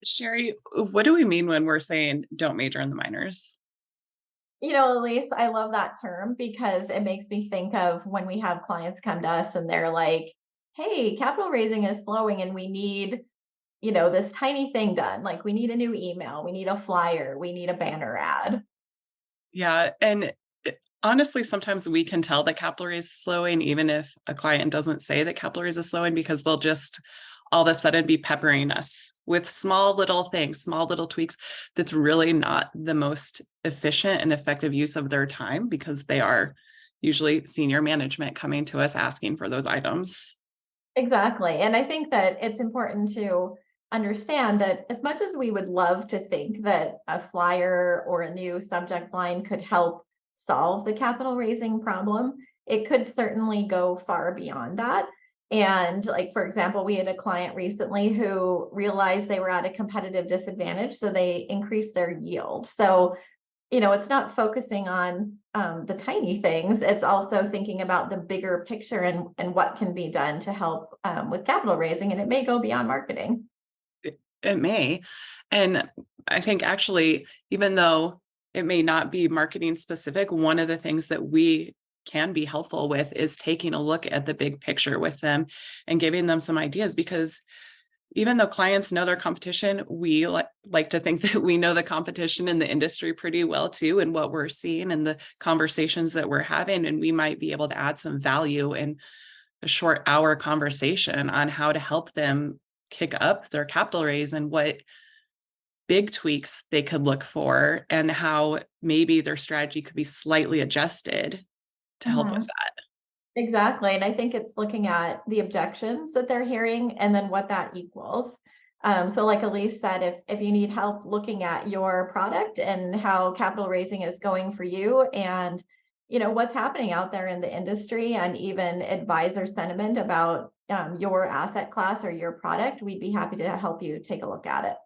Sherry, what do we mean when we're saying don't major in the minors? Elise, I love that term because it makes me think of when we have clients come to us and they're like, hey, capital raising is slowing and we need, this tiny thing done. Like we need a new email, we need a flyer, we need a banner ad. Yeah, and honestly, sometimes we can tell that capital raise is slowing, even if a client doesn't say that capital raise is slowing, because they'll just all of a sudden be peppering us with small little things, small little tweaks. That's really not the most efficient and effective use of their time because they are usually senior management coming to us asking for those items. Exactly. And I think that it's important to understand that as much as we would love to think that a flyer or a new subject line could help solve the capital raising problem, it could certainly go far beyond that. And, like, for example, we had a client recently who realized they were at a competitive disadvantage, so they increased their yield. So it's not focusing on the tiny things. It's also thinking about the bigger picture and what can be done to help with capital raising. And it may go beyond marketing. It may. And I think actually, even though it may not be marketing specific, one of the things that we can be helpful with is taking a look at the big picture with them and giving them some ideas because even though clients know their competition, we like to think that we know the competition in the industry pretty well too, and what we're seeing and the conversations that we're having. And we might be able to add some value in a short hour conversation on how to help them kick up their capital raise and what big tweaks they could look for and how maybe their strategy could be slightly adjusted to help with Mhm. that. Exactly. And I think it's looking at the objections that they're hearing and then what that equals. So like Elise said, if you need help looking at your product and how capital raising is going for you and what's happening out there in the industry and even advisor sentiment about your asset class or your product, we'd be happy to help you take a look at it.